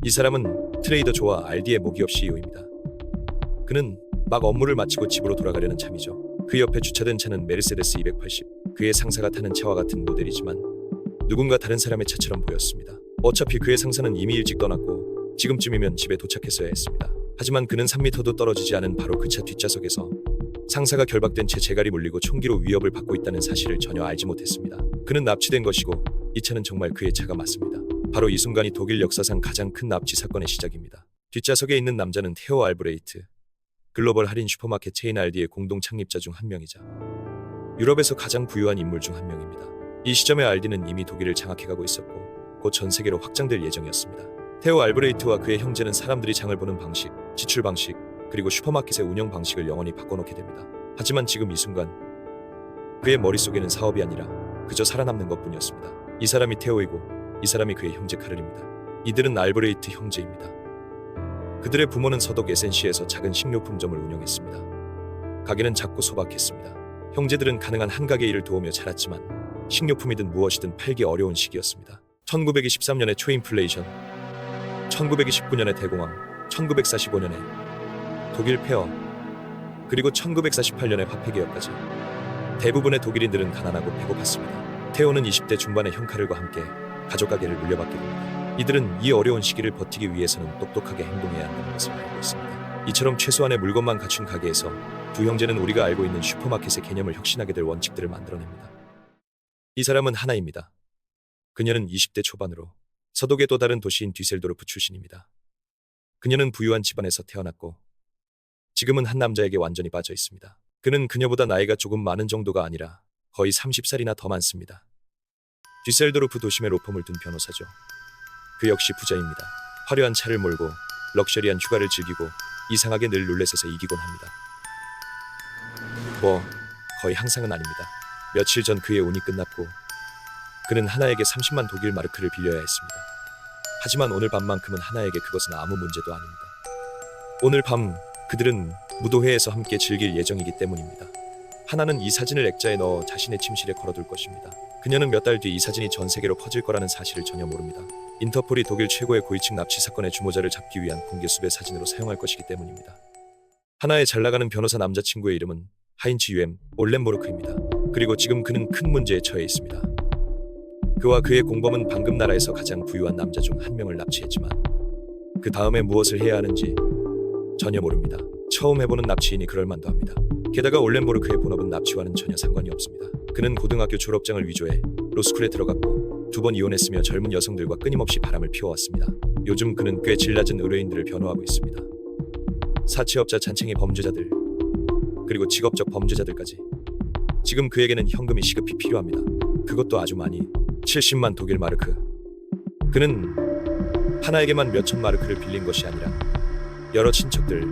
이 사람은 트레이더 조와 RD의 모기업 CEO입니다. 그는 막 업무를 마치고 집으로 돌아가려는 참이죠. 그 옆에 주차된 차는 메르세데스 280. 그의 상사가 타는 차와 같은 모델이지만 누군가 다른 사람의 차처럼 보였습니다. 어차피 그의 상사는 이미 일찍 떠났고 지금쯤이면 집에 도착했어야 했습니다. 하지만 그는 3m도 떨어지지 않은 바로 그 차 뒷좌석에서 상사가 결박된 채 재갈이 물리고 총기로 위협을 받고 있다는 사실을 전혀 알지 못했습니다. 그는 납치된 것이고 이 차는 정말 그의 차가 맞습니다. 바로 이 순간이 독일 역사상 가장 큰 납치 사건의 시작입니다. 뒷좌석에 있는 남자는 테오 알브레이트, 글로벌 할인 슈퍼마켓 체인 RD의 공동 창립자 중 한 명이자 유럽에서 가장 부유한 인물 중 한 명입니다. 이 시점에 RD는 이미 독일을 장악해가고 있었고 곧 전 세계로 확장될 예정이었습니다. 테오 알브레이트와 그의 형제는 사람들이 장을 보는 방식, 지출 방식, 그리고 슈퍼마켓의 운영 방식을 영원히 바꿔놓게 됩니다. 하지만 지금 이 순간 그의 머릿속에는 사업이 아니라 그저 살아남는 것뿐이었습니다. 이 사람이 테오이고 이 사람이 그의 형제 카를입니다. 이들은 알브레이트 형제입니다. 그들의 부모는 서독 에센시에서 작은 식료품점을 운영했습니다. 가게는 작고 소박했습니다. 형제들은 가능한 한 가게 일을 도우며 자랐지만 식료품이든 무엇이든 팔기 어려운 시기였습니다. 1923년의 초인플레이션, 1929년의 대공황, 1945년에 독일 폐허, 그리고 1948년의 화폐개혁까지 대부분의 독일인들은 가난하고 배고팠습니다. 테오는 20대 중반의 형 카를과 함께 가족 가게를 물려받게 됩니다. 이들은 이 어려운 시기를 버티기 위해서는 똑똑하게 행동해야 한다는 것을 알고 있습니다. 이처럼 최소한의 물건만 갖춘 가게에서 두 형제는 우리가 알고 있는 슈퍼마켓의 개념을 혁신하게 될 원칙들을 만들어냅니다. 이 사람은 하나입니다. 그녀는 20대 초반으로 서독의 또 다른 도시인 뒤셀도르프 출신입니다. 그녀는 부유한 집안에서 태어났고 지금은 한 남자에게 완전히 빠져 있습니다. 그는 그녀보다 나이가 조금 많은 정도가 아니라 거의 30살이나 더 많습니다. 뒤셀도르프 도심에 로펌을 둔 변호사죠. 그 역시 부자입니다. 화려한 차를 몰고 럭셔리한 휴가를 즐기고 이상하게 늘 룰렛에서 이기곤 합니다. 거의 항상은 아닙니다. 며칠 전 그의 운이 끝났고 그는 하나에게 30만 독일 마르크를 빌려야 했습니다. 하지만 오늘 밤만큼은 하나에게 그것은 아무 문제도 아닙니다. 오늘 밤 그들은 무도회에서 함께 즐길 예정이기 때문입니다. 하나는 이 사진을 액자에 넣어 자신의 침실에 걸어둘 것입니다. 그녀는 몇 달 뒤 이 사진이 전 세계로 퍼질 거라는 사실을 전혀 모릅니다. 인터폴이 독일 최고의 고위층 납치 사건의 주모자를 잡기 위한 공개 수배 사진으로 사용할 것이기 때문입니다. 하나의 잘나가는 변호사 남자친구의 이름은 하인츠 유엠 올렌보르크입니다. 그리고 지금 그는 큰 문제에 처해 있습니다. 그와 그의 공범은 방금 나라에서 가장 부유한 남자 중 한 명을 납치했지만 그 다음에 무엇을 해야 하는지 전혀 모릅니다. 처음 해보는 납치이니 그럴만도 합니다. 게다가 올렌보르크의 본업은 납치와는 전혀 상관이 없습니다. 그는 고등학교 졸업장을 위조해 로스쿨에 들어갔고 2번 이혼했으며 젊은 여성들과 끊임없이 바람을 피워왔습니다. 요즘 그는 꽤 질 낮은 의뢰인들을 변호하고 있습니다. 사채업자 잔챙이 범죄자들, 그리고 직업적 범죄자들까지. 지금 그에게는 현금이 시급히 필요합니다. 그것도 아주 많이, 70만 독일 마르크. 그는 하나에게만 몇천 마르크를 빌린 것이 아니라 여러 친척들,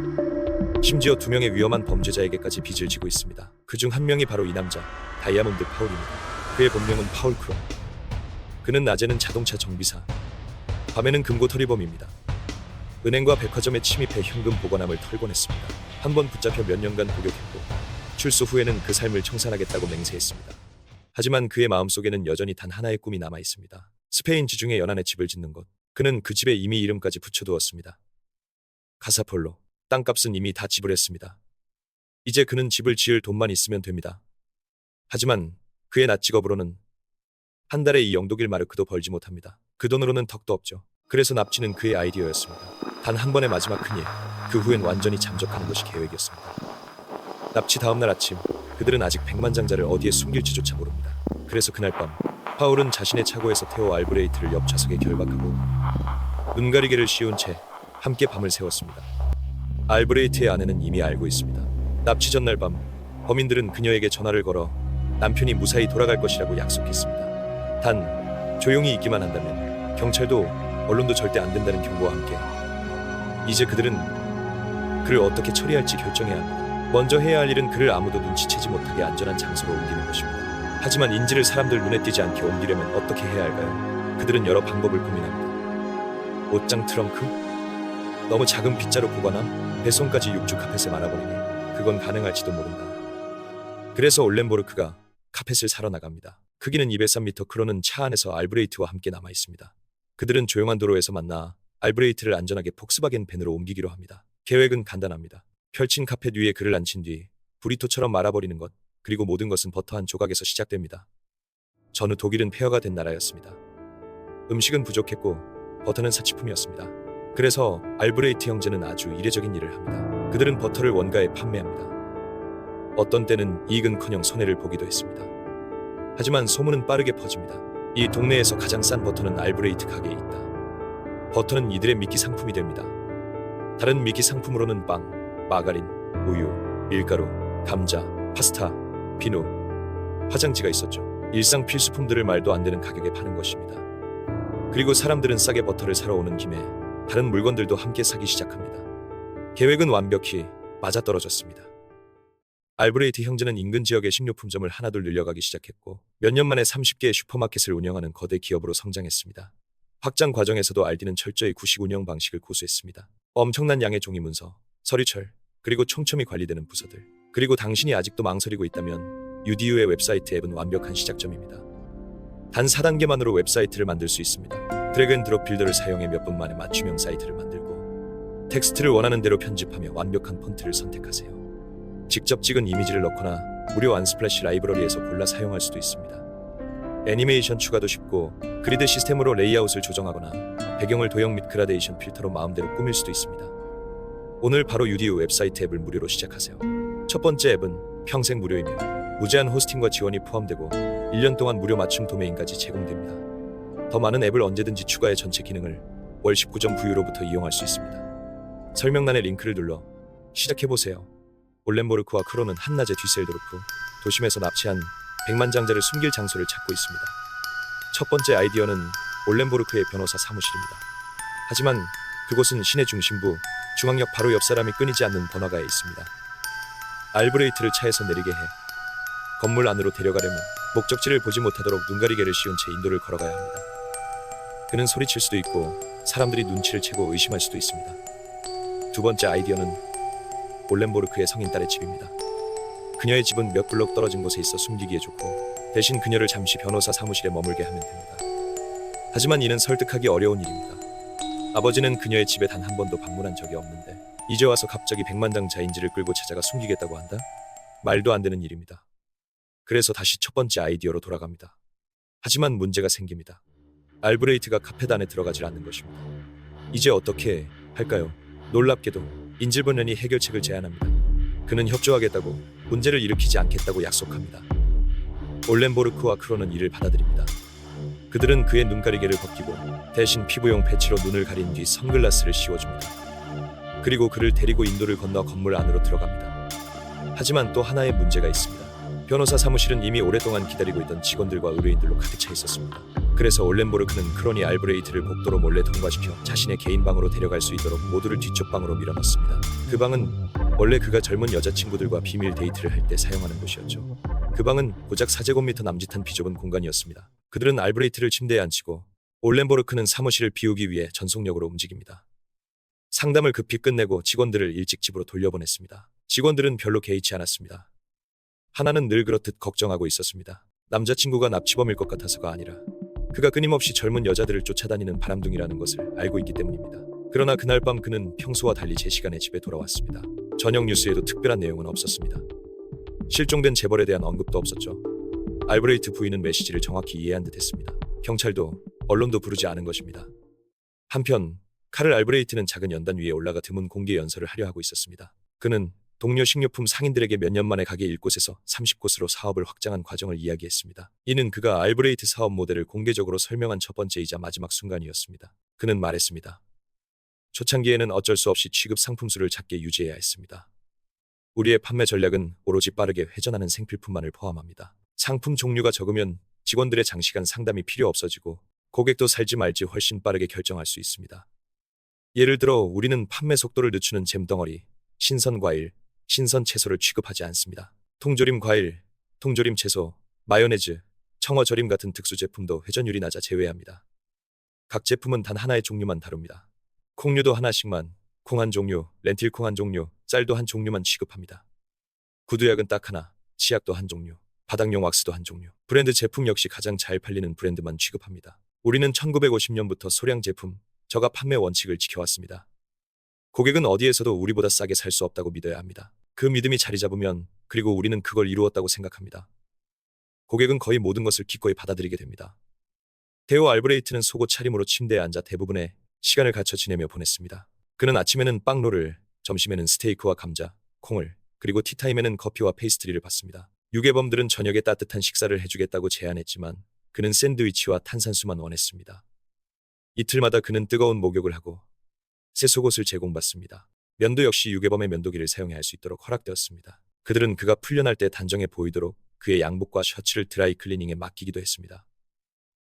심지어 2명의 위험한 범죄자에게까지 빚을 지고 있습니다. 그중 한 명이 바로 이 남자, 다이아몬드 파울입니다. 그의 본명은 파울 크롬. 그는 낮에는 자동차 정비사, 밤에는 금고털이범입니다. 은행과 백화점에 침입해 현금 보관함을 털곤 했습니다. 한 번 붙잡혀 몇 년간 복역했고 출소 후에는 그 삶을 청산하겠다고 맹세했습니다. 하지만 그의 마음속에는 여전히 단 하나의 꿈이 남아 있습니다. 스페인 지중해 연안에 집을 짓는 것. 그는 그 집에 이미 이름까지 붙여두었습니다. 가사폴로. 땅값은 이미 다 지불했습니다. 이제 그는 집을 지을 돈만 있으면 됩니다. 하지만 그의 낮 직업으로는 한 달에 이 영독일 마르크도 벌지 못합니다. 그 돈으로는 턱도 없죠. 그래서 납치는 그의 아이디어였습니다. 단 한 번의 마지막 큰 일. 그 후엔 완전히 잠적하는 것이 계획이었습니다. 납치 다음날 아침, 그들은 아직 백만장자를 어디에 숨길지조차 모릅니다. 그래서 그날 밤, 파울은 자신의 차고에서 테오 알브레이트를 옆 좌석에 결박하고 눈가리개를 씌운 채 함께 밤을 새웠습니다. 알브레이트의 아내는 이미 알고 있습니다. 납치 전날 밤, 범인들은 그녀에게 전화를 걸어 남편이 무사히 돌아갈 것이라고 약속했습니다. 단, 조용히 있기만 한다면 경찰도 언론도 절대 안 된다는 경고와 함께 이제 그들은 그를 어떻게 처리할지 결정해야 합니다. 먼저 해야 할 일은 그를 아무도 눈치채지 못하게 안전한 장소로 옮기는 것입니다. 하지만 인질을 사람들 눈에 띄지 않게 옮기려면 어떻게 해야 할까요? 그들은 여러 방법을 고민합니다. 옷장 트렁크? 너무 작은 빗자루 보관함? 배송까지 육주 카펫에 말아버리니 그건 가능할지도 모른다. 그래서 올렌보르크가 카펫을 사러 나갑니다. 크기는 203m, 크로는 차 안에서 알브레이트와 함께 남아 있습니다. 그들은 조용한 도로에서 만나 알브레이트를 안전하게 폭스바겐 밴으로 옮기기로 합니다. 계획은 간단합니다. 펼친 카펫 위에 그를 앉힌 뒤 부리토처럼 말아버리는 것, 그리고 모든 것은 버터 한 조각에서 시작됩니다. 전후 독일은 폐허가 된 나라였습니다. 음식은 부족했고 버터는 사치품이었습니다. 그래서 알브레이트 형제는 아주 이례적인 일을 합니다. 그들은 버터를 원가에 판매합니다. 어떤 때는 이익은커녕 손해를 보기도 했습니다. 하지만 소문은 빠르게 퍼집니다. 이 동네에서 가장 싼 버터는 알브레이트 가게에 있다. 버터는 이들의 미끼 상품이 됩니다. 다른 미끼 상품으로는 빵, 마가린, 우유, 밀가루, 감자, 파스타, 비누, 화장지가 있었죠. 일상 필수품들을 말도 안 되는 가격에 파는 것입니다. 그리고 사람들은 싸게 버터를 사러 오는 김에 다른 물건들도 함께 사기 시작합니다. 계획은 완벽히 맞아떨어졌습니다. 알브레이트 형제는 인근 지역의 식료품점을 하나둘 늘려가기 시작했고 몇 년 만에 30개의 슈퍼마켓을 운영하는 거대 기업으로 성장했습니다. 확장 과정에서도 알디는 철저히 구식 운영 방식을 고수했습니다. 엄청난 양의 종이 문서, 서류철, 그리고 촘촘히 관리되는 부서들, 그리고 당신이 아직도 망설이고 있다면 UDU의 웹사이트 앱은 완벽한 시작점입니다. 단 4단계만으로 웹사이트를 만들 수 있습니다. 드래그 앤 드롭 빌더를 사용해 몇 분 만에 맞춤형 사이트를 만들고 텍스트를 원하는 대로 편집하며 완벽한 폰트를 선택하세요. 직접 찍은 이미지를 넣거나 무료 언스플래시 라이브러리에서 골라 사용할 수도 있습니다. 애니메이션 추가도 쉽고 그리드 시스템으로 레이아웃을 조정하거나 배경을 도형 및 그라데이션 필터로 마음대로 꾸밀 수도 있습니다. 오늘 바로 UDU 웹사이트 앱을 무료로 시작하세요. 첫 번째 앱은 평생 무료이며 무제한 호스팅과 지원이 포함되고 1년 동안 무료 맞춤 도메인까지 제공됩니다. 더 많은 앱을 언제든지 추가해 전체 기능을 월 19.9유로부터 이용할 수 있습니다. 설명란의 링크를 눌러 시작해보세요. 올렌보르크와 크로는 한낮에 뒤셀도르프 도심에서 납치한 100만 장자를 숨길 장소를 찾고 있습니다. 첫 번째 아이디어는 올렌보르크의 변호사 사무실입니다. 하지만 그곳은 시내 중심부 중앙역 바로 옆 사람이 끊이지 않는 번화가에 있습니다. 알브레이트를 차에서 내리게 해 건물 안으로 데려가려면 목적지를 보지 못하도록 눈가리개를 씌운 채 인도를 걸어가야 합니다. 그는 소리칠 수도 있고 사람들이 눈치를 채고 의심할 수도 있습니다. 두 번째 아이디어는 올렌보르크의 성인 딸의 집입니다. 그녀의 집은 몇 블록 떨어진 곳에 있어 숨기기에 좋고 대신 그녀를 잠시 변호사 사무실에 머물게 하면 됩니다. 하지만 이는 설득하기 어려운 일입니다. 아버지는 그녀의 집에 단 한 번도 방문한 적이 없는데 이제 와서 갑자기 100만 장자인지를 끌고 찾아가 숨기겠다고 한다? 말도 안 되는 일입니다. 그래서 다시 첫 번째 아이디어로 돌아갑니다. 하지만 문제가 생깁니다. 알브레이트가 카펫 안에 들어가질 않는 것입니다. 이제 어떻게 할까요? 놀랍게도 인질본연이 해결책을 제안합니다. 그는 협조하겠다고, 문제를 일으키지 않겠다고 약속합니다. 올렌보르크와 크로는 이를 받아들입니다. 그들은 그의 눈가리개를 벗기고 대신 피부용 패치로 눈을 가린 뒤 선글라스를 씌워줍니다. 그리고 그를 데리고 인도를 건너 건물 안으로 들어갑니다. 하지만 또 하나의 문제가 있습니다. 변호사 사무실은 이미 오랫동안 기다리고 있던 직원들과 의뢰인들로 가득 차 있었습니다. 그래서 올렌보르크는 크론이 알브레이트를 복도로 몰래 통과시켜 자신의 개인 방으로 데려갈 수 있도록 모두를 뒤쪽 방으로 밀어넣습니다. 그 방은 원래 그가 젊은 여자친구들과 비밀 데이트를 할 때 사용하는 곳이었죠. 그 방은 고작 4제곱미터 남짓한 비좁은 공간이었습니다. 그들은 알브레이트를 침대에 앉히고 올렌보르크는 사무실을 비우기 위해 전속력으로 움직입니다. 상담을 급히 끝내고 직원들을 일찍 집으로 돌려보냈습니다. 직원들은 별로 개의치 않았습니다. 하나는 늘 그렇듯 걱정하고 있었습니다. 남자친구가 납치범일 것 같아서가 아니라 그가 끊임없이 젊은 여자들을 쫓아다니는 바람둥이라는 것을 알고 있기 때문입니다. 그러나 그날 밤 그는 평소와 달리 제 시간에 집에 돌아왔습니다. 저녁 뉴스에도 특별한 내용은 없었습니다. 실종된 재벌에 대한 언급도 없었죠. 알브레이트 부인은 메시지를 정확히 이해한 듯 했습니다. 경찰도 언론도 부르지 않은 것입니다. 한편 카를 알브레이트는 작은 연단 위에 올라가 드문 공개 연설을 하려 하고 있었습니다. 그는 동료 식료품 상인들에게 몇 년 만에 가게 1곳에서 30곳으로 사업을 확장한 과정을 이야기했습니다. 이는 그가 알브레이트 사업 모델을 공개적으로 설명한 첫 번째이자 마지막 순간이었습니다. 그는 말했습니다. 초창기에는 어쩔 수 없이 취급 상품수를 작게 유지해야 했습니다. 우리의 판매 전략은 오로지 빠르게 회전하는 생필품만을 포함합니다. 상품 종류가 적으면 직원들의 장시간 상담이 필요 없어지고 고객도 살지 말지 훨씬 빠르게 결정할 수 있습니다. 예를 들어 우리는 판매 속도를 늦추는 잼덩어리, 신선 과일, 신선 채소를 취급하지 않습니다. 통조림 과일, 통조림 채소, 마요네즈, 청어절임 같은 특수 제품도 회전율이 낮아 제외합니다. 각 제품은 단 하나의 종류만 다룹니다. 콩류도 하나씩만, 콩 한 종류, 렌틸 콩 한 종류, 쌀도 한 종류만 취급합니다. 구두약은 딱 하나, 치약도 한 종류, 바닥용 왁스도 한 종류. 브랜드 제품 역시 가장 잘 팔리는 브랜드만 취급합니다. 우리는 1950년부터 소량 제품, 저가 판매 원칙을 지켜왔습니다. 고객은 어디에서도 우리보다 싸게 살 수 없다고 믿어야 합니다. 그 믿음이 자리 잡으면 그리고 우리는 그걸 이루었다고 생각합니다. 고객은 거의 모든 것을 기꺼이 받아들이게 됩니다. 테오 알브레이트는 속옷 차림으로 침대에 앉아 대부분의 시간을 갇혀 지내며 보냈습니다. 그는 아침에는 빵로를, 점심에는 스테이크와 감자, 콩을, 그리고 티타임에는 커피와 페이스트리를 받습니다. 유괴범들은 저녁에 따뜻한 식사를 해주겠다고 제안했지만 그는 샌드위치와 탄산수만 원했습니다. 이틀마다 그는 뜨거운 목욕을 하고 새 속옷을 제공받습니다. 면도 역시 유괴범의 면도기를 사용해야 할 수 있도록 허락되었습니다. 그들은 그가 풀려날 때 단정해 보이도록 그의 양복과 셔츠를 드라이 클리닝에 맡기기도 했습니다.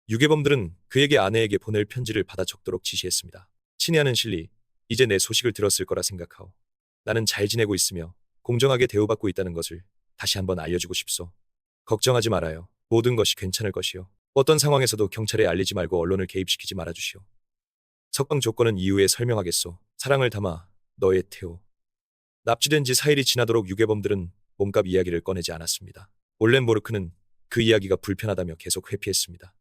유괴범들은 그에게 아내에게 보낼 편지를 받아 적도록 지시했습니다. 친애하는 실리, 이제 내 소식을 들었을 거라 생각하오. 나는 잘 지내고 있으며 공정하게 대우받고 있다는 것을 다시 한번 알려주고 싶소. 걱정하지 말아요. 모든 것이 괜찮을 것이요. 어떤 상황에서도 경찰에 알리지 말고 언론을 개입시키지 말아주시오. 석방 조건은 이후에 설명하겠소. 사랑을 담아 너의 테오. 납치된 지 4일이 지나도록 유괴범들은 몸값 이야기를 꺼내지 않았습니다. 올렌보르크는 그 이야기가 불편하다며 계속 회피했습니다.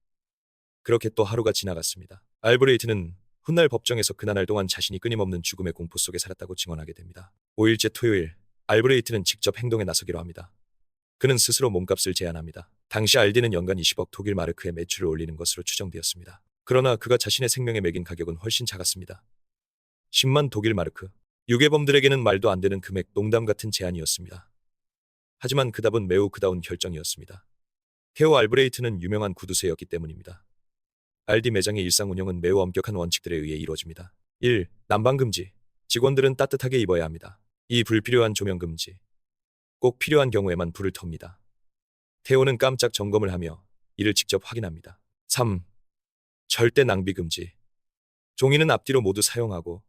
그렇게 또 하루가 지나갔습니다. 알브레이트는 훗날 법정에서 그나날 동안 자신이 끊임없는 죽음의 공포 속에 살았다고 증언하게 됩니다. 5일째 토요일, 알브레이트는 직접 행동에 나서기로 합니다. 그는 스스로 몸값을 제안합니다. 당시 알디는 연간 20억 독일 마르크의 매출을 올리는 것으로 추정되었습니다. 그러나 그가 자신의 생명에 매긴 가격은 훨씬 작았습니다. 10만 독일 마르크. 유괴범들에게는 말도 안 되는 금액, 농담 같은 제안이었습니다. 하지만 그 답은 매우 그다운 결정이었습니다. 테오 알브레이트는 유명한 구두쇠였기 때문입니다. 알디 매장의 일상 운영은 매우 엄격한 원칙들에 의해 이루어집니다. 1. 난방 금지. 직원들은 따뜻하게 입어야 합니다. 2. 불필요한 조명 금지. 꼭 필요한 경우에만 불을 텁니다. 테오는 깜짝 점검을 하며 이를 직접 확인합니다. 3. 절대 낭비 금지. 종이는 앞뒤로 모두 사용하고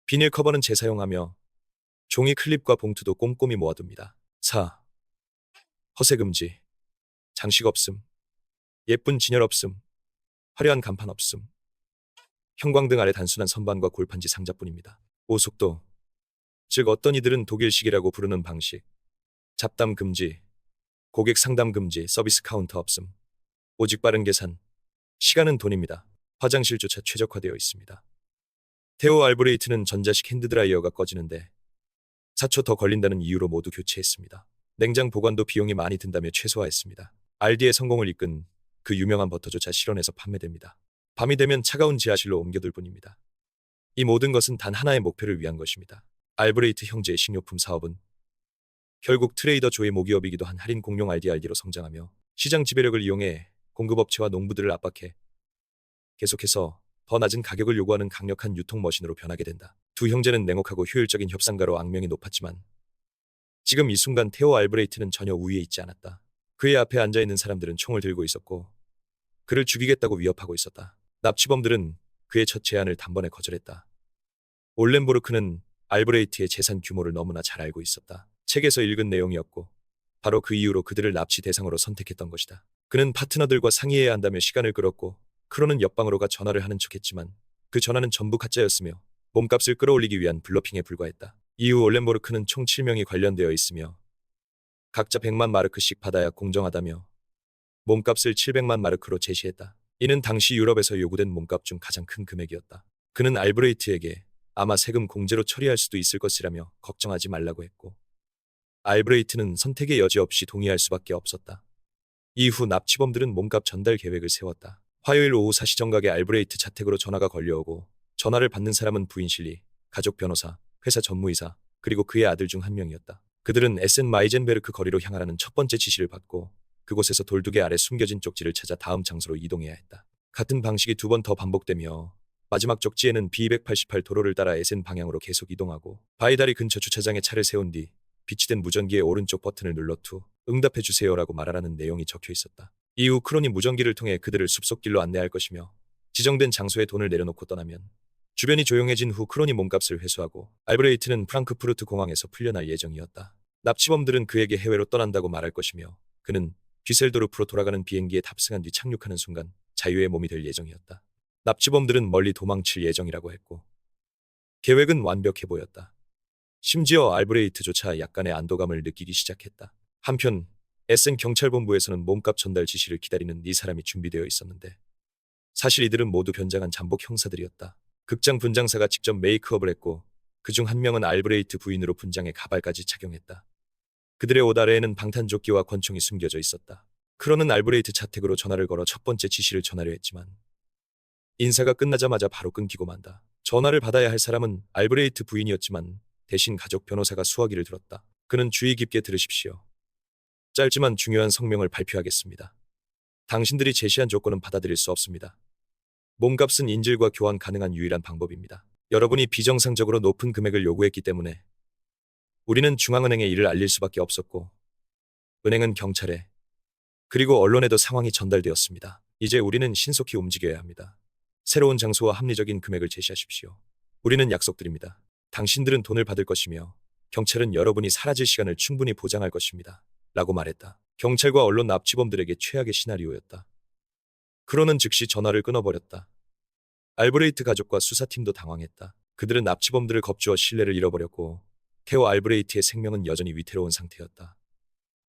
비닐 커버는 재사용하며 종이 클립과 봉투도 꼼꼼히 모아둡니다. 4. 허세 금지. 장식 없음. 예쁜 진열 없음. 화려한 간판 없음. 형광등 아래 단순한 선반과 골판지 상자뿐입니다. 5. 속도. 즉 어떤 이들은 독일식이라고 부르는 방식. 잡담 금지. 고객 상담 금지. 서비스 카운터 없음. 오직 빠른 계산. 시간은 돈입니다. 화장실조차 최적화되어 있습니다. 테오 알브레이트는 전자식 핸드드라이어가 꺼지는데 4초 더 걸린다는 이유로 모두 교체했습니다. 냉장 보관도 비용이 많이 든다며 최소화했습니다. 알디의 성공을 이끈 그 유명한 버터조차 실온에서 판매됩니다. 밤이 되면 차가운 지하실로 옮겨둘 뿐입니다. 이 모든 것은 단 하나의 목표를 위한 것입니다. 알브레이트 형제의 식료품 사업은 결국 트레이더 조의 모기업이기도 한 할인 공룡 RDRD로 성장하며 시장 지배력을 이용해 공급업체와 농부들을 압박해 계속해서 더 낮은 가격을 요구하는 강력한 유통머신으로 변하게 된다. 두 형제는 냉혹하고 효율적인 협상가로 악명이 높았지만 지금 이 순간 테오 알브레이트는 전혀 우위에 있지 않았다. 그의 앞에 앉아있는 사람들은 총을 들고 있었고 그를 죽이겠다고 위협하고 있었다. 납치범들은 그의 첫 제안을 단번에 거절했다. 올렌보르크는 알브레이트의 재산 규모를 너무나 잘 알고 있었다. 책에서 읽은 내용이었고 바로 그 이유로 그들을 납치 대상으로 선택했던 것이다. 그는 파트너들과 상의해야 한다며 시간을 끌었고 크로는 옆방으로 가 전화를 하는 척했지만 그 전화는 전부 가짜였으며 몸값을 끌어올리기 위한 블러핑에 불과했다. 이후 올렌보르크는 총 7명이 관련되어 있으며 각자 100만 마르크씩 받아야 공정하다며 몸값을 700만 마르크로 제시했다. 이는 당시 유럽에서 요구된 몸값 중 가장 큰 금액이었다. 그는 알브레이트에게 아마 세금 공제로 처리할 수도 있을 것이라며 걱정하지 말라고 했고 알브레이트는 선택의 여지 없이 동의할 수밖에 없었다. 이후 납치범들은 몸값 전달 계획을 세웠다. 화요일 오후 4시 정각에 알브레이트 자택으로 전화가 걸려오고 전화를 받는 사람은 부인 실리, 가족 변호사, 회사 전무이사, 그리고 그의 아들 중 한 명이었다. 그들은 에센 마이젠베르크 거리로 향하라는 첫 번째 지시를 받고 그곳에서 돌두개 아래 숨겨진 쪽지를 찾아 다음 장소로 이동해야 했다. 같은 방식이 두 번 더 반복되며 마지막 쪽지에는 B288 도로를 따라 에센 방향으로 계속 이동하고 바이다리 근처 주차장에 차를 세운 뒤 비치된 무전기의 오른쪽 버튼을 눌러 투 응답해주세요라고 말하라는 내용이 적혀 있었다. 이후 크론이 무전기를 통해 그들을 숲속길로 안내할 것이며 지정된 장소에 돈을 내려놓고 떠나면 주변이 조용해진 후 크론이 몸값을 회수하고 알브레이트는 프랑크푸르트 공항에서 풀려날 예정이었다. 납치범들은 그에게 해외로 떠난다고 말할 것이며 그는 뒤셀도르프로 돌아가는 비행기에 탑승한 뒤 착륙하는 순간 자유의 몸이 될 예정이었다. 납치범들은 멀리 도망칠 예정이라고 했고 계획은 완벽해 보였다. 심지어 알브레이트조차 약간의 안도감을 느끼기 시작했다. 한편 에센 경찰본부에서는 몸값 전달 지시를 기다리는 네 사람이 준비되어 있었는데 사실 이들은 모두 변장한 잠복 형사들이었다. 극장 분장사가 직접 메이크업을 했고 그중 한 명은 알브레이트 부인으로 분장해 가발까지 착용했다. 그들의 옷 아래에는 방탄조끼와 권총이 숨겨져 있었다. 크로는 알브레이트 자택으로 전화를 걸어 첫 번째 지시를 전하려 했지만 인사가 끝나자마자 바로 끊기고 만다. 전화를 받아야 할 사람은 알브레이트 부인이었지만 대신 가족 변호사가 수화기를 들었다. 그는 주의 깊게 들으십시오. 짧지만 중요한 성명을 발표하겠습니다. 당신들이 제시한 조건은 받아들일 수 없습니다. 몸값은 인질과 교환 가능한 유일한 방법입니다. 여러분이 비정상적으로 높은 금액을 요구했기 때문에 우리는 중앙은행에 이를 알릴 수밖에 없었고 은행은 경찰에 그리고 언론에도 상황이 전달되었습니다. 이제 우리는 신속히 움직여야 합니다. 새로운 장소와 합리적인 금액을 제시하십시오. 우리는 약속드립니다. 당신들은 돈을 받을 것이며 경찰은 여러분이 사라질 시간을 충분히 보장할 것입니다. 라고 말했다. 경찰과 언론 납치범들에게 최악의 시나리오였다. 크로는 즉시 전화를 끊어버렸다. 알브레이트 가족과 수사팀도 당황했다. 그들은 납치범들을 겁주어 신뢰를 잃어버렸고 테오 알브레이트의 생명은 여전히 위태로운 상태였다.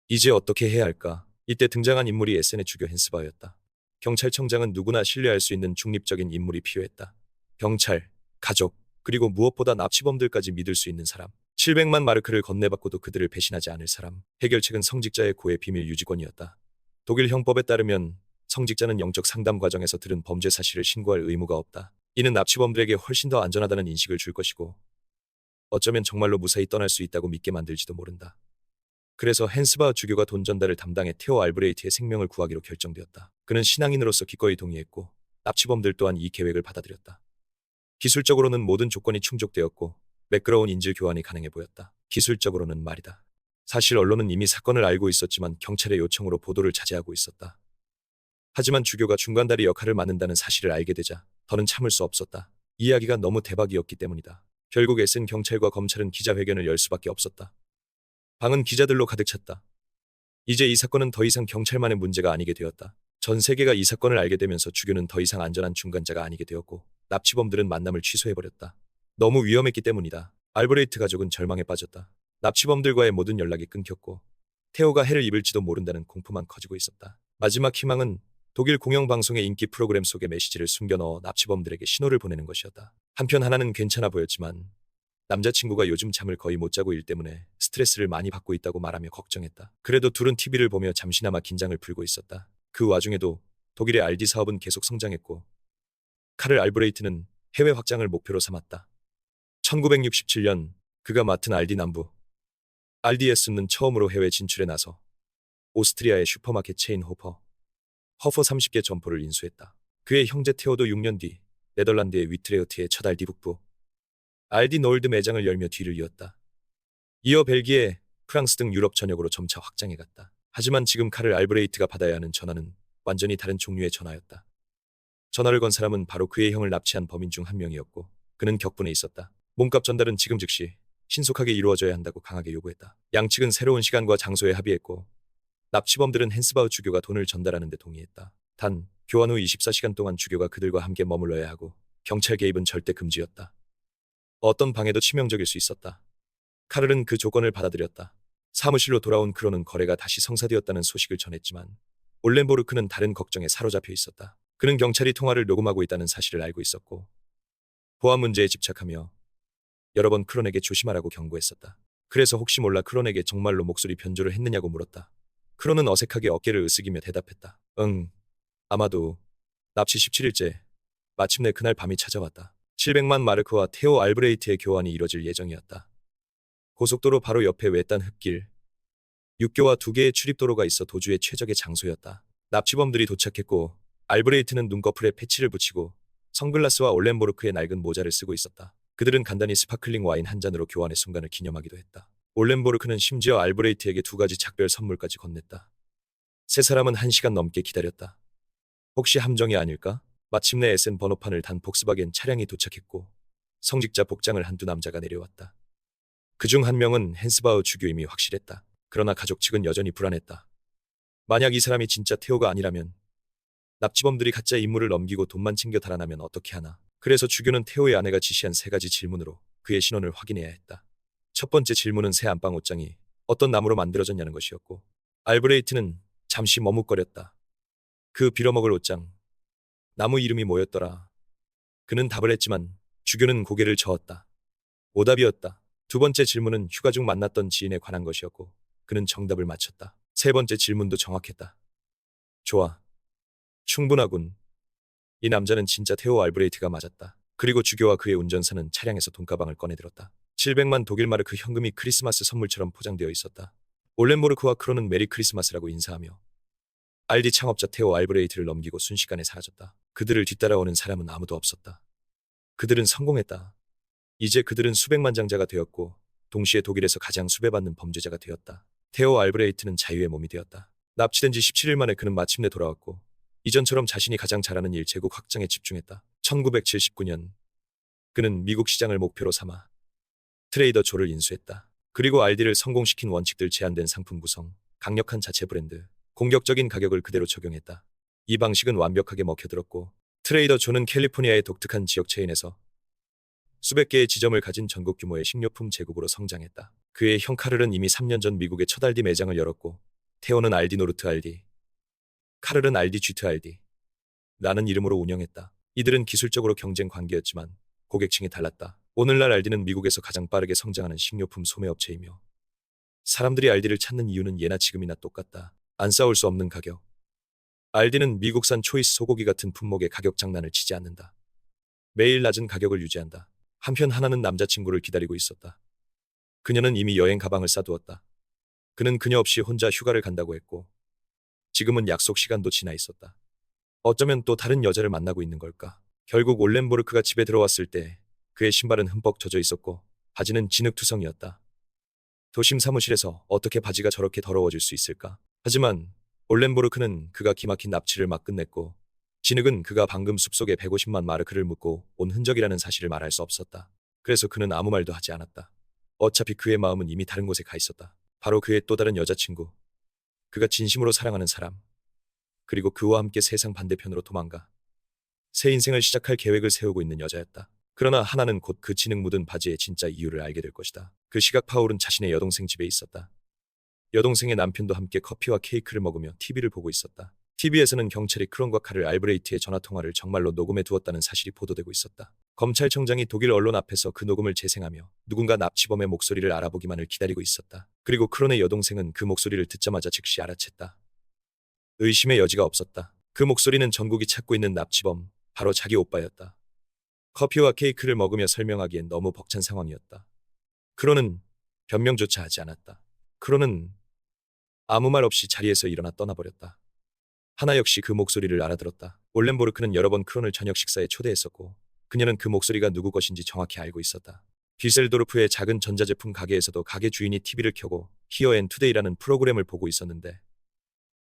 이제 어떻게 해야 할까? 이때 등장한 인물이 에센의 주교 헨스바였다. 경찰청장은 누구나 신뢰할 수 있는 중립적인 인물이 필요했다. 경찰, 가족, 그리고 무엇보다 납치범들까지 믿을 수 있는 사람. 700만 마르크를 건네받고도 그들을 배신하지 않을 사람. 해결책은 성직자의 고해 비밀 유지권이었다. 독일 형법에 따르면 성직자는 영적 상담 과정에서 들은 범죄 사실을 신고할 의무가 없다. 이는 납치범들에게 훨씬 더 안전하다는 인식을 줄 것이고 어쩌면 정말로 무사히 떠날 수 있다고 믿게 만들지도 모른다. 그래서 헨스바 주교가 돈 전달을 담당해 테오 알브레이트의 생명을 구하기로 결정되었다. 그는 신앙인으로서 기꺼이 동의했고 납치범들 또한 이 계획을 받아들였다. 기술적으로는 모든 조건이 충족되었고 매끄러운 인질 교환이 가능해 보였다. 기술적으로는 말이다. 사실 언론은 이미 사건을 알고 있었지만 경찰의 요청으로 보도를 자제하고 있었다. 하지만 주교가 중간다리 역할을 맡는다는 사실을 알게 되자 더는 참을 수 없었다. 이야기가 너무 대박이었기 때문이다. 결국 에센 경찰과 검찰은 기자회견을 열 수밖에 없었다. 방은 기자들로 가득 찼다. 이제 이 사건은 더 이상 경찰만의 문제가 아니게 되었다. 전 세계가 이 사건을 알게 되면서 주교는 더 이상 안전한 중간자가 아니게 되었고 납치범들은 만남을 취소해버렸다. 너무 위험했기 때문이다. 알브레이트 가족은 절망에 빠졌다. 납치범들과의 모든 연락이 끊겼고 테오가 해를 입을지도 모른다는 공포만 커지고 있었다. 마지막 희망은 독일 공영방송의 인기 프로그램 속의 메시지를 숨겨넣어 납치범들에게 신호를 보내는 것이었다. 한편 하나는 괜찮아 보였지만 남자친구가 요즘 잠을 거의 못 자고 일 때문에 스트레스를 많이 받고 있다고 말하며 걱정했다. 그래도 둘은 TV를 보며 잠시나마 긴장을 풀고 있었다. 그 와중에도 독일의 알디 사업은 계속 성장했고 카를 알브레이트는 해외 확장을 목표로 삼았다. 1967년 그가 맡은 알디 남부 알디에스는 처음으로 해외 진출에 나서 오스트리아의 슈퍼마켓 체인 허퍼 30개 점포를 인수했다. 그의 형제 테오도 6년 뒤 네덜란드의 위트레흐트의 첫 알디 북부 알디 노을드 매장을 열며 뒤를 이었다. 이어 벨기에, 프랑스 등 유럽 전역으로 점차 확장해갔다. 하지만 지금 카를 알브레이트가 받아야 하는 전화는 완전히 다른 종류의 전화였다. 전화를 건 사람은 바로 그의 형을 납치한 범인 중 한 명이었고 그는 격분해 있었다. 몸값 전달은 지금 즉시 신속하게 이루어져야 한다고 강하게 요구했다. 양측은 새로운 시간과 장소에 합의했고 납치범들은 헨스바우 주교가 돈을 전달하는 데 동의했다. 단 교환 후 24시간 동안 주교가 그들과 함께 머물러야 하고 경찰 개입은 절대 금지였다. 어떤 방해도 치명적일 수 있었다. 카를은 그 조건을 받아들였다. 사무실로 돌아온 크로는 거래가 다시 성사되었다는 소식을 전했지만 올렌보르크는 다른 걱정에 사로잡혀 있었다. 그는 경찰이 통화를 녹음하고 있다는 사실을 알고 있었고 보안 문제에 집착하며 여러 번 크론에게 조심하라고 경고했었다. 그래서 혹시 몰라 크론에게 정말로 목소리 변조를 했느냐고 물었다. 크론은 어색하게 어깨를 으쓱이며 대답했다. 응, 아마도. 납치 17일째 마침내 그날 밤이 찾아왔다. 700만 마르크와 테오 알브레이트의 교환이 이뤄질 예정이었다. 고속도로 바로 옆에 외딴 흙길, 육교와 2개의 출입도로가 있어 도주의 최적의 장소였다. 납치범들이 도착했고 알브레이트는 눈꺼풀에 패치를 붙이고 선글라스와 올렌보르크의 낡은 모자를 쓰고 있었다. 그들은 간단히 스파클링 와인 한 잔으로 교환의 순간을 기념하기도 했다. 올렌보르크는 심지어 알브레이트에게 2가지 작별 선물까지 건넸다. 세 사람은 1시간 넘게 기다렸다. 혹시 함정이 아닐까? 마침내 에센 번호판을 단 복스바겐 차량이 도착했고 성직자 복장을 한 두 남자가 내려왔다. 그중 한 명은 헨스바우 주교임이 확실했다. 그러나 가족 측은 여전히 불안했다. 만약 이 사람이 진짜 테오가 아니라면 납치범들이 가짜 인물을 넘기고 돈만 챙겨 달아나면 어떻게 하나. 그래서 주교는 테오의 아내가 지시한 3가지 질문으로 그의 신원을 확인해야 했다. 첫 번째 질문은 새 안방 옷장이 어떤 나무로 만들어졌냐는 것이었고 알브레이트는 잠시 머뭇거렸다. 그 빌어먹을 옷장, 나무 이름이 뭐였더라? 그는 답을 했지만 주교는 고개를 저었다. 오답이었다. 두 번째 질문은 휴가 중 만났던 지인에 관한 것이었고 그는 정답을 맞췄다. 세 번째 질문도 정확했다. 좋아. 충분하군. 이 남자는 진짜 테오 알브레이트가 맞았다. 그리고 주교와 그의 운전사는 차량에서 돈가방을 꺼내들었다. 700만 독일 마르크 현금이 크리스마스 선물처럼 포장되어 있었다. 올렌보르크와 크로는 메리 크리스마스라고 인사하며 알디 창업자 테오 알브레이트를 넘기고 순식간에 사라졌다. 그들을 뒤따라오는 사람은 아무도 없었다. 그들은 성공했다. 이제 그들은 수백만 장자가 되었고 동시에 독일에서 가장 수배받는 범죄자가 되었다. 테오 알브레이트는 자유의 몸이 되었다. 납치된 지 17일 만에 그는 마침내 돌아왔고 이전처럼 자신이 가장 잘하는 일 제국 확장에 집중했다. 1979년 그는 미국 시장을 목표로 삼아 트레이더 조를 인수했다. 그리고 알디를 성공시킨 원칙들 제한된 상품 구성, 강력한 자체 브랜드, 공격적인 가격을 그대로 적용했다. 이 방식은 완벽하게 먹혀들었고 트레이더 조는 캘리포니아의 독특한 지역 체인에서 수백 개의 지점을 가진 전국 규모의 식료품 제국으로 성장했다. 그의 형 카를은 이미 3년 전 미국에 첫 알디 매장을 열었고 테오는 알디 노르트 알디, 카를은 알디 쥐트 알디 라는 이름으로 운영했다. 이들은 기술적으로 경쟁 관계였지만 고객층이 달랐다. 오늘날 알디는 미국에서 가장 빠르게 성장하는 식료품 소매업체이며 사람들이 알디를 찾는 이유는 예나 지금이나 똑같다. 안 싸울 수 없는 가격. 알디는 미국산 초이스 소고기 같은 품목에 가격 장난을 치지 않는다. 매일 낮은 가격을 유지한다. 한편 하나는 남자친구를 기다리고 있었다. 그녀는 이미 여행 가방을 싸두었다. 그는 그녀 없이 혼자 휴가를 간다고 했고 지금은 약속 시간도 지나 있었다. 어쩌면 또 다른 여자를 만나고 있는 걸까? 결국 올렌보르크가 집에 들어왔을 때 그의 신발은 흠뻑 젖어 있었고 바지는 진흙투성이었다. 도심 사무실에서 어떻게 바지가 저렇게 더러워질 수 있을까? 하지만 올렌보르크는 그가 기막힌 납치를 막 끝냈고 진흙은 그가 방금 숲속에 150만 마르크를 묻고 온 흔적이라는 사실을 말할 수 없었다. 그래서 그는 아무 말도 하지 않았다. 어차피 그의 마음은 이미 다른 곳에 가 있었다. 바로 그의 또 다른 여자친구. 그가 진심으로 사랑하는 사람. 그리고 그와 함께 세상 반대편으로 도망가 새 인생을 시작할 계획을 세우고 있는 여자였다. 그러나 하나는 곧 그 진흙 묻은 바지의 진짜 이유를 알게 될 것이다. 그 시각 파울은 자신의 여동생 집에 있었다. 여동생의 남편도 함께 커피와 케이크를 먹으며 TV를 보고 있었다. TV에서는 경찰이 크론과 카를 알브레이트의 전화통화를 정말로 녹음해 두었다는 사실이 보도되고 있었다. 검찰청장이 독일 언론 앞에서 그 녹음을 재생하며 누군가 납치범의 목소리를 알아보기만을 기다리고 있었다. 그리고 크론의 여동생은 그 목소리를 듣자마자 즉시 알아챘다. 의심의 여지가 없었다. 그 목소리는 전국이 찾고 있는 납치범, 바로 자기 오빠였다. 커피와 케이크를 먹으며 설명하기엔 너무 벅찬 상황이었다. 크론은 변명조차 하지 않았다. 크론은 아무 말 없이 자리에서 일어나 떠나버렸다. 하나 역시 그 목소리를 알아들었다. 올렌보르크는 여러 번 크론을 저녁 식사에 초대했었고 그녀는 그 목소리가 누구 것인지 정확히 알고 있었다. 휘셀도르프의 작은 전자제품 가게에서도 가게 주인이 TV를 켜고 히어 앤 투데이라는 프로그램을 보고 있었는데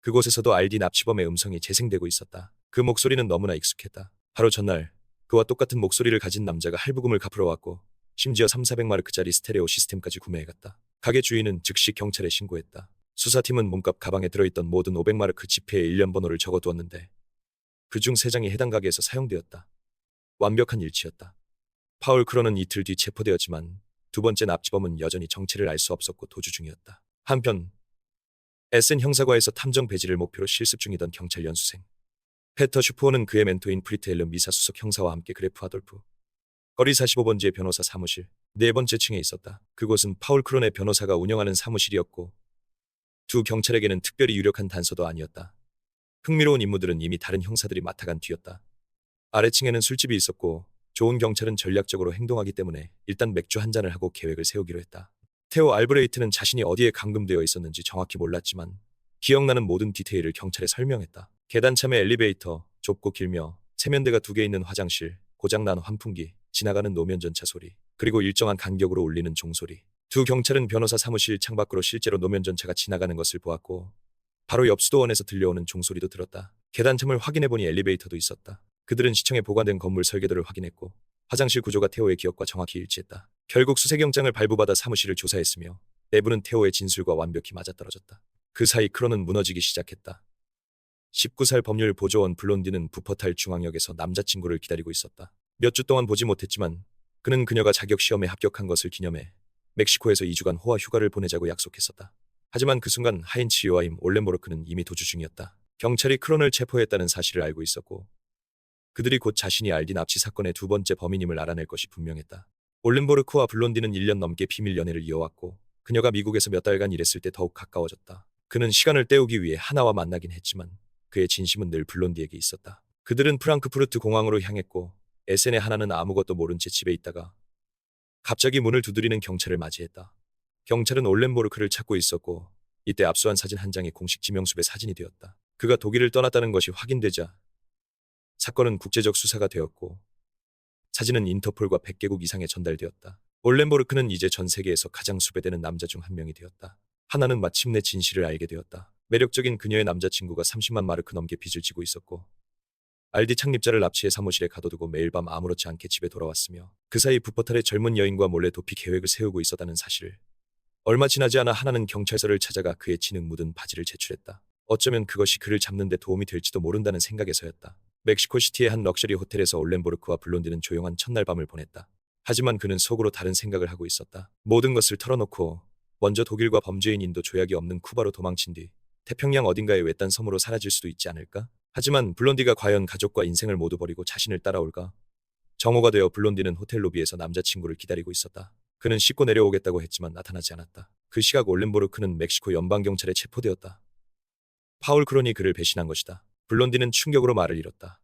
그곳에서도 알디 납치범의 음성이 재생되고 있었다. 그 목소리는 너무나 익숙했다. 바로 전날 그와 똑같은 목소리를 가진 남자가 할부금을 갚으러 왔고 심지어 3,400마르크짜리 스테레오 시스템까지 구매해갔다. 가게 주인은 즉시 경찰에 신고했다. 수사팀은 몸값 가방에 들어있던 모든 500마르크 지폐의 일련 번호를 적어두었는데 그중 3장이 해당 가게에서 사용되었다. 완벽한 일치였다. 파울 크론은 이틀 뒤 체포되었지만 두 번째 납치범은 여전히 정체를 알 수 없었고 도주 중이었다. 한편 에센 형사과에서 탐정 배지를 목표로 실습 중이던 경찰 연수생 페터 슈퍼는 그의 멘토인 프리트엘르 미사수석 형사와 함께 그래프 아돌프 거리 45번지의 변호사 사무실 4번째 층에 있었다. 그곳은 파울 크론의 변호사가 운영하는 사무실이었고 두 경찰에게는 특별히 유력한 단서도 아니었다. 흥미로운 임무들은 이미 다른 형사들이 맡아간 뒤였다. 아래층에는 술집이 있었고 좋은 경찰은 전략적으로 행동하기 때문에 일단 맥주 한 잔을 하고 계획을 세우기로 했다. 테오 알브레이트는 자신이 어디에 감금되어 있었는지 정확히 몰랐지만 기억나는 모든 디테일을 경찰에 설명했다. 계단참의 엘리베이터, 좁고 길며 세면대가 2개 있는 화장실, 고장난 환풍기, 지나가는 노면 전차 소리, 그리고 일정한 간격으로 울리는 종소리. 두 경찰은 변호사 사무실 창밖으로 실제로 노면 전차가 지나가는 것을 보았고 바로 옆 수도원에서 들려오는 종소리도 들었다. 계단참을 확인해보니 엘리베이터도 있었다. 그들은 시청에 보관된 건물 설계도를 확인했고 화장실 구조가 테오의 기억과 정확히 일치했다. 결국 수색영장을 발부받아 사무실을 조사했으며 내부는 테오의 진술과 완벽히 맞아떨어졌다. 그 사이 크론은 무너지기 시작했다. 19살 법률 보조원 블론디는 부퍼탈 중앙역에서 남자친구를 기다리고 있었다. 몇 주 동안 보지 못했지만 그는 그녀가 자격시험에 합격한 것을 기념해 멕시코에서 2주간 호화 휴가를 보내자고 약속했었다. 하지만 그 순간 하인츠 요아임 올렌보르크는 이미 도주 중이었다. 경찰이 크론을 체포했다는 사실을 알고 있었고 그들이 곧 자신이 알디 납치 사건의 두 번째 범인임을 알아낼 것이 분명했다. 올렌보르크와 블론디는 1년 넘게 비밀 연애를 이어왔고 그녀가 미국에서 몇 달간 일했을 때 더욱 가까워졌다. 그는 시간을 때우기 위해 하나와 만나긴 했지만 그의 진심은 늘 블론디에게 있었다. 그들은 프랑크푸르트 공항으로 향했고 에센의 하나는 아무것도 모른 채 집에 있다가 갑자기 문을 두드리는 경찰을 맞이했다. 경찰은 올렌보르크를 찾고 있었고 이때 압수한 사진 한 장이 공식 지명수배 사진이 되었다. 그가 독일을 떠났다는 것이 확인되자 사건은 국제적 수사가 되었고 사진은 인터폴과 100개국 이상에 전달되었다. 올렌보르크는 이제 전 세계에서 가장 수배되는 남자 중 한 명이 되었다. 하나는 마침내 진실을 알게 되었다. 매력적인 그녀의 남자친구가 30만 마르크 넘게 빚을 지고 있었고 알디 창립자를 납치해 사무실에 가둬두고 매일 밤 아무렇지 않게 집에 돌아왔으며 그 사이 부퍼탈의 젊은 여인과 몰래 도피 계획을 세우고 있었다는 사실을. 얼마 지나지 않아 하나는 경찰서를 찾아가 그의 진흙 묻은 바지를 제출했다. 어쩌면 그것이 그를 잡는 데 도움이 될지도 모른다는 생각에서였다. 멕시코시티의 한 럭셔리 호텔에서 올렌보르크와 블론디는 조용한 첫날 밤을 보냈다. 하지만 그는 속으로 다른 생각을 하고 있었다. 모든 것을 털어놓고 먼저 독일과 범죄인 인도 조약이 없는 쿠바로 도망친 뒤 태평양 어딘가의 외딴 섬으로 사라질 수도 있지 않을까? 하지만 블론디가 과연 가족과 인생을 모두 버리고 자신을 따라올까? 정오가 되어 블론디는 호텔 로비에서 남자친구를 기다리고 있었다. 그는 씻고 내려오겠다고 했지만 나타나지 않았다. 그 시각 올렌보르크는 멕시코 연방경찰에 체포되었다. 파울 크론이 그를 배신한 것이다. 블론디는 충격으로 말을 잃었다.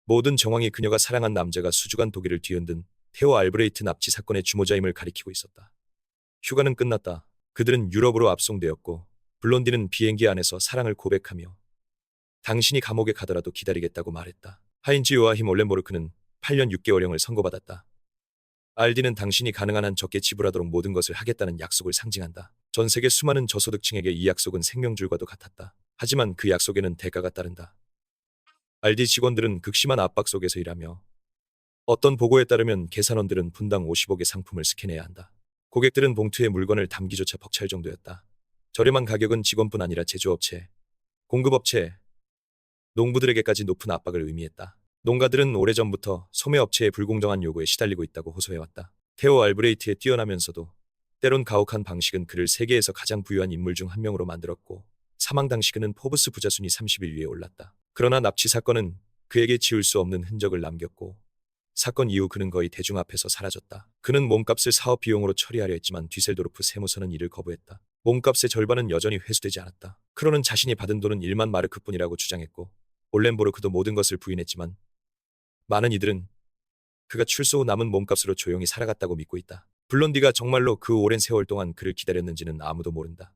모든 정황이 그녀가 사랑한 남자가 수주간 독일을 뒤흔든 테오 알브레이트 납치 사건의 주모자임을 가리키고 있었다. 휴가는 끝났다. 그들은 유럽으로 압송되었고 블론디는 비행기 안에서 사랑을 고백하며 당신이 감옥에 가더라도 기다리겠다고 말했다. 하인즈 요아힘 올렌보르크는 8년 6개월형을 선고받았다. 알디는 당신이 가능한 한 적게 지불하도록 모든 것을 하겠다는 약속을 상징한다. 전 세계 수많은 저소득층에게 이 약속은 생명줄과도 같았다. 하지만 그 약속에는 대가가 따른다. 알디 직원들은 극심한 압박 속에서 일하며 어떤 보고에 따르면 계산원들은 분당 50억의 상품을 스캔해야 한다. 고객들은 봉투에 물건을 담기조차 벅찰 정도였다. 저렴한 가격은 직원뿐 아니라 제조업체, 공급업체, 농부들에게까지 높은 압박을 의미했다. 농가들은 오래전부터 소매업체의 불공정한 요구에 시달리고 있다고 호소해왔다. 테오 알브레이트의 뛰어나면서도 때론 가혹한 방식은 그를 세계에서 가장 부유한 인물 중 한 명으로 만들었고 사망 당시 그는 포브스 부자 순위 30일 위에 올랐다. 그러나 납치 사건은 그에게 지울 수 없는 흔적을 남겼고 사건 이후 그는 거의 대중 앞에서 사라졌다. 그는 몸값을 사업 비용으로 처리하려 했지만 뒤셀도르프 세무서는 이를 거부했다. 몸값의 절반은 여전히 회수되지 않았다. 크론은 자신이 받은 돈은 1만 마르크뿐이라고 주장했고 올렌보르크도 모든 것을 부인했지만 많은 이들은 그가 출소 후 남은 몸값으로 조용히 살아갔다고 믿고 있다. 블론디가 정말로 그 오랜 세월 동안 그를 기다렸는지는 아무도 모른다.